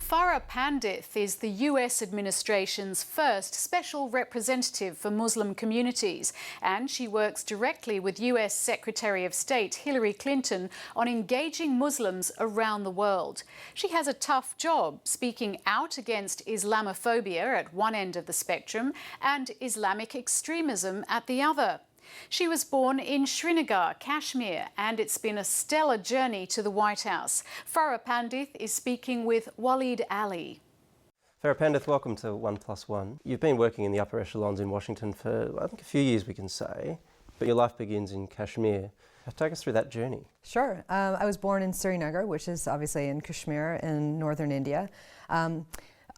Farah Pandith is the US administration's first special representative for Muslim communities, and she works directly with US Secretary of State Hillary Clinton on engaging Muslims around the world. She has a tough job speaking out against Islamophobia at one end of the spectrum and Islamic extremism at the other. She was born in Srinagar, Kashmir, and it's been a stellar journey to the White House. Farah Pandith is speaking with Waleed Ali. Farah Pandith, welcome to 1+1. You've been working in the upper echelons in Washington for, I think, a few years, we can say, but your life begins in Kashmir. Take us through that journey. Sure. I was born in Srinagar, which is obviously in Kashmir in northern India.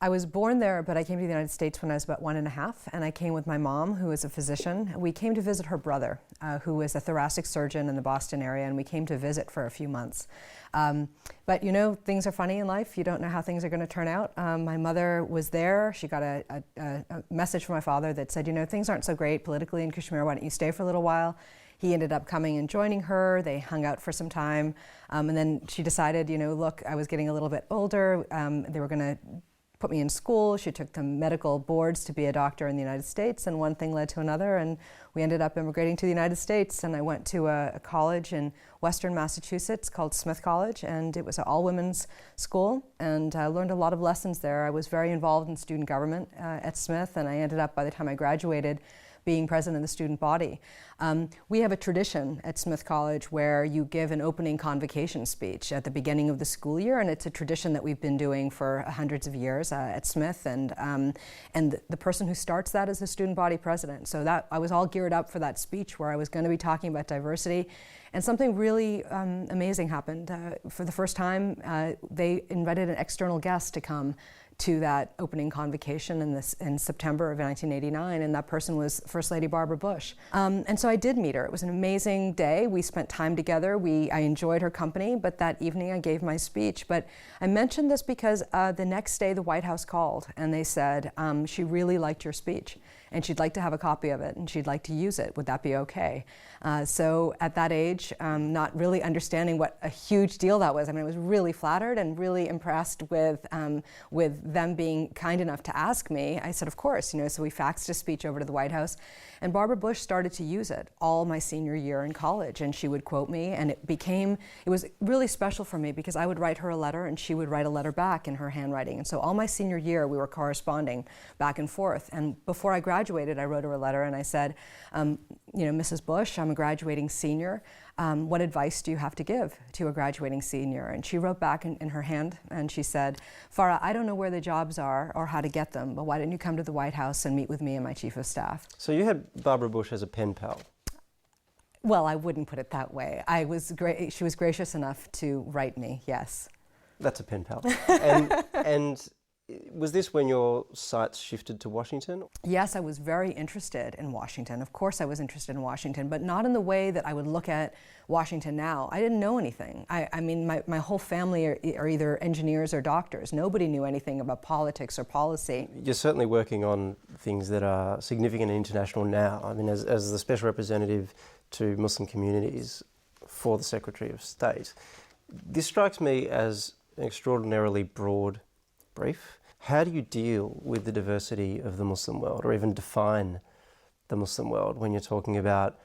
I was born there, but I came to the United States when I was about 1.5, and I came with my mom, who is a physician. We came to visit her brother, who was a thoracic surgeon in the Boston area, and we came to visit for a few months. But you know, things are funny in life. You don't know how things are going to turn out. My mother was there. She got a message from my father that said, you know, things aren't so great politically in Kashmir. Why don't you stay for a little while? He ended up coming and joining her. They hung out for some time. And then she decided, you know, look, I was getting a little bit older. They were going to put me in school. She took the medical boards to be a doctor in the United States, and one thing led to another, and we ended up immigrating to the United States. And I went to a college in Western Massachusetts called Smith College, and it was an all-women's school, and I learned a lot of lessons there. I was very involved in student government at Smith, and I ended up, by the time I graduated, being president of the student body. We have a tradition at Smith College where you give an opening convocation speech at the beginning of the school year, and it's a tradition that we've been doing for hundreds of years at Smith, and the person who starts that is the student body president. So that I was all geared up for that speech where I was going to be talking about diversity, and something really amazing happened. For the first time, they invited an external guest to come to that opening convocation in September of 1989, and that person was First Lady Barbara Bush. And so I did meet her. It was an amazing day. We spent time together. I enjoyed her company, but that evening I gave my speech. But I mentioned this because the next day the White House called, and they said she really liked your speech, and she'd like to have a copy of it, and she'd like to use it. Would that be okay? So at that age, not really understanding what a huge deal that was, I mean, I was really flattered and really impressed with them being kind enough to ask me. I said, of course, you know, so we faxed a speech over to the White House, and Barbara Bush started to use it all my senior year in college, and she would quote me, and it was really special for me because I would write her a letter and she would write a letter back in her handwriting. And so all my senior year we were corresponding back and forth. And before I graduated, I wrote her a letter and I said, you know, Mrs. Bush, I'm a graduating senior. What advice do you have to give to a graduating senior? And she wrote back in her hand and she said, Farah, I don't know where the jobs are or how to get them, but why don't you come to the White House and meet with me and my chief of staff? So you had Barbara Bush as a pen pal? Well, I wouldn't put it that way. She was gracious enough to write me, yes. That's a pen pal. And was this when your sights shifted to Washington? Yes, I was very interested in Washington. Of course I was interested in Washington, but not in the way that I would look at Washington now. I didn't know anything. I mean, my whole family are either engineers or doctors. Nobody knew anything about politics or policy. You're certainly working on things that are significant and international now. I mean, as the special representative to Muslim communities for the Secretary of State, this strikes me as an extraordinarily broad brief. How do you deal with the diversity of the Muslim world, or even define the Muslim world when you're talking about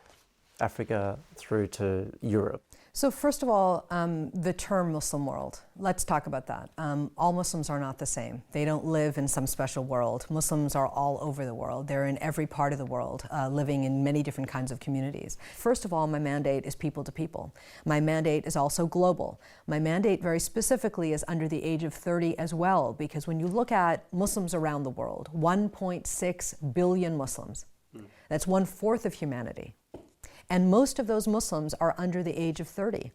Africa through to Europe? So first of all, the term Muslim world, let's talk about that. All Muslims are not the same. They don't live in some special world. Muslims are all over the world. They're in every part of the world, living in many different kinds of communities. First of all, my mandate is people to people. My mandate is also global. My mandate very specifically is under the age of 30 as well, because when you look at Muslims around the world, 1.6 billion Muslims, that's 1/4 of humanity. And most of those Muslims are under the age of 30.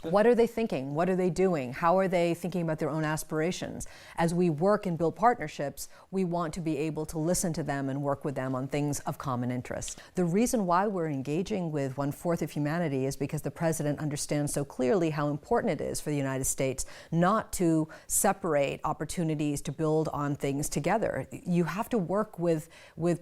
What are they thinking? What are they doing? How are they thinking about their own aspirations? As we work and build partnerships, we want to be able to listen to them and work with them on things of common interest. The reason why we're engaging with 1/4 of humanity is because the President understands so clearly how important it is for the United States not to separate opportunities to build on things together. You have to work with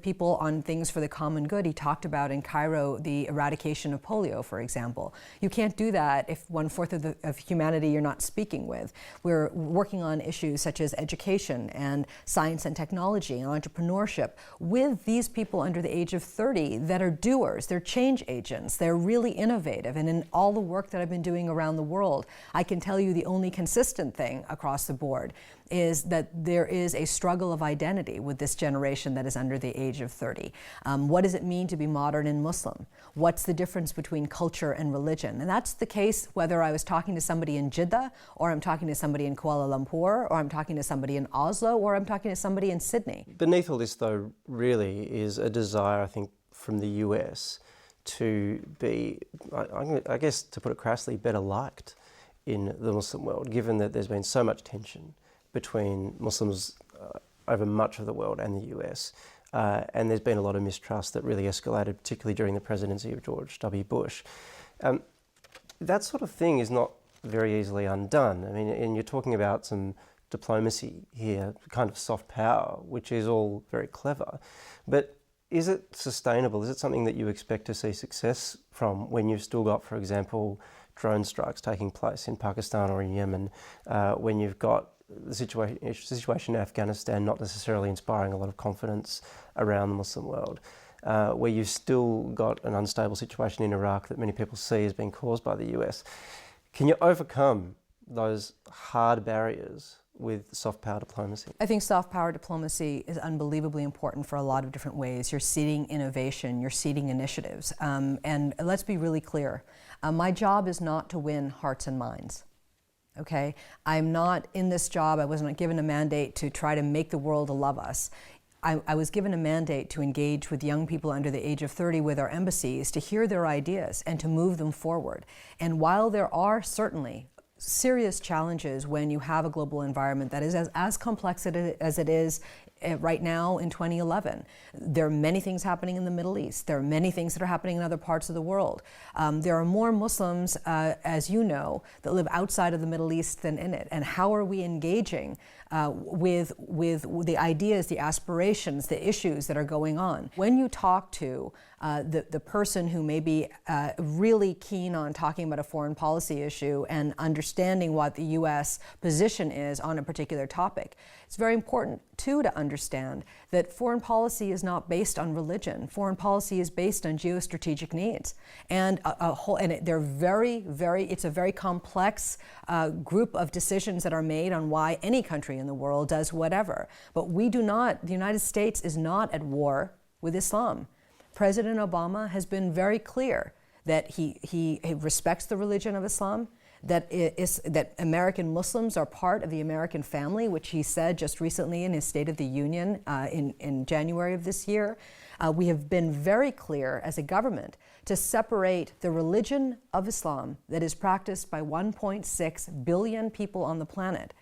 people on things for the common good. He talked about in Cairo the eradication of polio, for example. You can't do that if 1/4 1/4 of humanity you're not speaking with. We're working on issues such as education and science and technology and entrepreneurship with these people under the age of 30 that are doers, they're change agents, they're really innovative. And in all the work that I've been doing around the world, I can tell you the only consistent thing across the board is that there is a struggle of identity with this generation that is under the age of 30. What does it mean to be modern and Muslim? What's the difference between culture and religion? And that's the case whether I was talking to somebody in Jeddah, or I'm talking to somebody in Kuala Lumpur, or I'm talking to somebody in Oslo, or I'm talking to somebody in Sydney. Beneath all this, though, really is a desire, I think, from the US to be, I guess, to put it crassly, better liked in the Muslim world, given that there's been so much tension between Muslims over much of the world and the US. And there's been a lot of mistrust that really escalated, particularly during the presidency of George W. Bush. That sort of thing is not very easily undone. I mean, and you're talking about some diplomacy here, kind of soft power, which is all very clever. But is it sustainable? Is it something that you expect to see success from when you've still got, for example, drone strikes taking place in Pakistan or in Yemen, when you've got the situation in Afghanistan not necessarily inspiring a lot of confidence around the Muslim world, where you've still got an unstable situation in Iraq that many people see as being caused by the US? Can you overcome those hard barriers with soft power diplomacy? I think soft power diplomacy is unbelievably important for a lot of different ways. You're seeding innovation, you're seeding initiatives. And let's be really clear. My job is not to win hearts and minds. Okay? I'm not in this job, I wasn't given a mandate to try to make the world love us. I was given a mandate to engage with young people under the age of 30 with our embassies, to hear their ideas and to move them forward. And while there are certainly serious challenges when you have a global environment that is as complex as it is right now in 2011. There are many things happening in the Middle East. There are many things that are happening in other parts of the world. There are more Muslims, as you know, that live outside of the Middle East than in it. And how are we engaging with the ideas, the aspirations, the issues that are going on? When you talk to the person who may be really keen on talking about a foreign policy issue and understanding what the U.S. position is on a particular topic, it's very important, too, to understand that foreign policy is not based on religion. Foreign policy is based on geostrategic needs. And they're it's a very complex group of decisions that are made on why any country in the world does whatever. But the United States is not at war with Islam. President Obama has been very clear that he respects the religion of Islam, that American Muslims are part of the American family, which he said just recently in his State of the Union in January of this year. We have been very clear as a government to separate the religion of Islam that is practiced by 1.6 billion people on the planet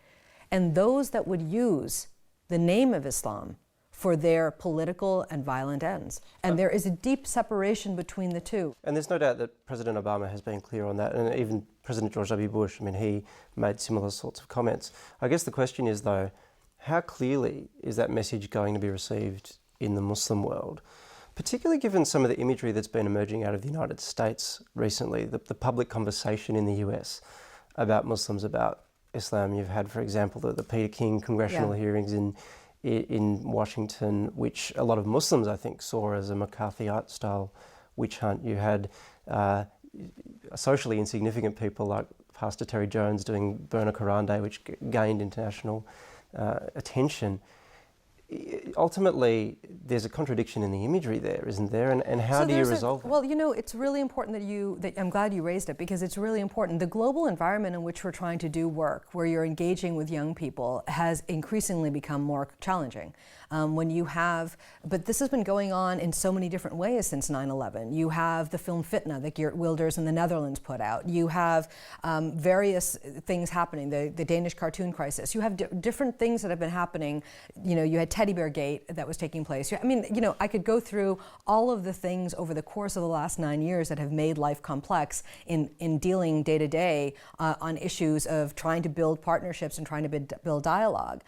and those that would use the name of Islam for their political and violent ends. And there is a deep separation between the two. And there's no doubt that President Obama has been clear on that, and even President George W. Bush, I mean, he made similar sorts of comments. I guess the question is, though, how clearly is that message going to be received in the Muslim world? Particularly given some of the imagery that's been emerging out of the United States recently, the public conversation in the US about Muslims, about Islam. You've had, for example, the Peter King congressional hearings in Washington, which a lot of Muslims, I think, saw as a McCarthyite-style witch hunt. You had socially insignificant people like Pastor Terry Jones doing Burn a Quran Day, which gained international attention. Ultimately, there's a contradiction in the imagery there, isn't there? And how do you resolve it? Well, you know, it's really important that I'm glad you raised it, because it's really important. The global environment in which we're trying to do work, where you're engaging with young people, has increasingly become more challenging. But this has been going on in so many different ways since 9/11. You have the film Fitna that Geert Wilders in the Netherlands put out. You have various things happening, the Danish cartoon crisis. You have different things that have been happening. You know, you had Teddy Bear Gate that was taking place. I mean, you know, I could go through all of the things over the course of the last 9 years that have made life complex in dealing day to day on issues of trying to build partnerships and trying to build dialogue.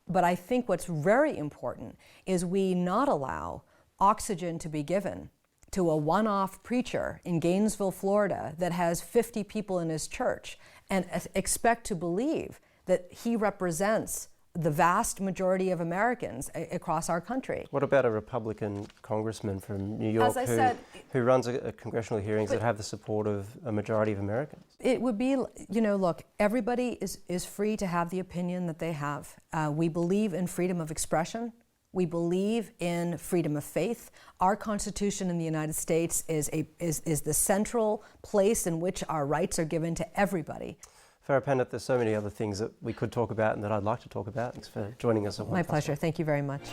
But I think what's very important is we not allow oxygen to be given to a one-off preacher in Gainesville, Florida, that has 50 people in his church and expect to believe that he represents the vast majority of Americans across our country. What about a Republican congressman from New York who runs a congressional hearings that have the support of a majority of Americans? It would be, look, everybody is free to have the opinion that they have. We believe in freedom of expression. We believe in freedom of faith. Our Constitution in the United States is the central place in which our rights are given to everybody. Farah Pandith, there's so many other things that we could talk about and that I'd like to talk about. Thanks for joining us. My pleasure. Thank you very much.